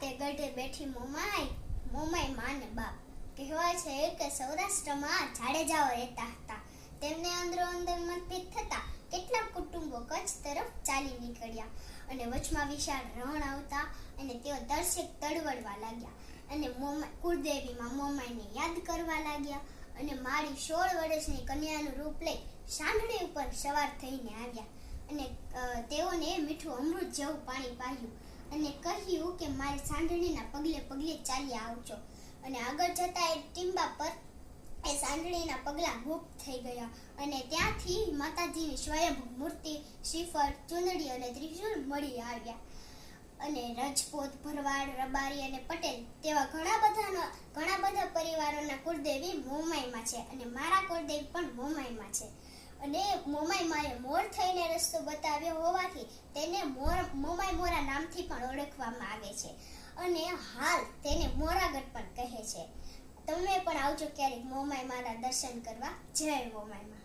તે ગઢે બેઠી મોમાઈ, મોમાઈ માને બાપ. કહેવાય છે કે સૌરાષ્ટ્રમાં જાડેજાઓ રહેતા હતા. તેમને અંદરો અંદર મતભેદ થતા કેટલાક કુટુંબો કચ્છ તરફ ચાલી નીકળ્યા અને વચમાં વિશાળ રણ આવતા અને તેઓ દર્શક તડવડવા લાગ્યા અને કુળદેવીમાં મોમાઈને યાદ કરવા લાગ્યા અને મારી 16 વર્ષની કન્યાનું રૂપ લઈ સાંઢળી ઉપર સવાર થઈને આવ્યા અને તેઓને મીઠું અમૃત જેવું પાણી પાયું અને કહ્યું કે મારી સાંઢળીના પગલે પગલે ચાલી આવજો. અને આગળ જતા એ ટીંબા પર એ સાંઢળીના પગલા ગુપ્ત થઈ ગયા અને ત્યાંથી માતાજીની સ્વયંભૂ મૂર્તિ, શ્રીફળ, ચુંદડી અને ત્રિશૂળ મળી આવ્યા. અને રજપૂત, ભરવાડ, રબારી અને પટેલ તેવા ઘણા બધા પરિવારોના કુળદેવી મોમાઈમાં છે અને મારા કુળદેવી પણ મોમાઈમાં છે. અને મોમાઈ માએ મોર થઈને રસ્તો બતાવ્યો હોવાથી તેને મોમાઈ મોરા નામથી પણ ઓળખવામાં આવે છે અને હાલ તેને મોરાગઢ પણ કહે છે. તમે પણ આવજો ક્યારેક મોમાઈ મારા દર્શન કરવા. જય મોમાઈમાં.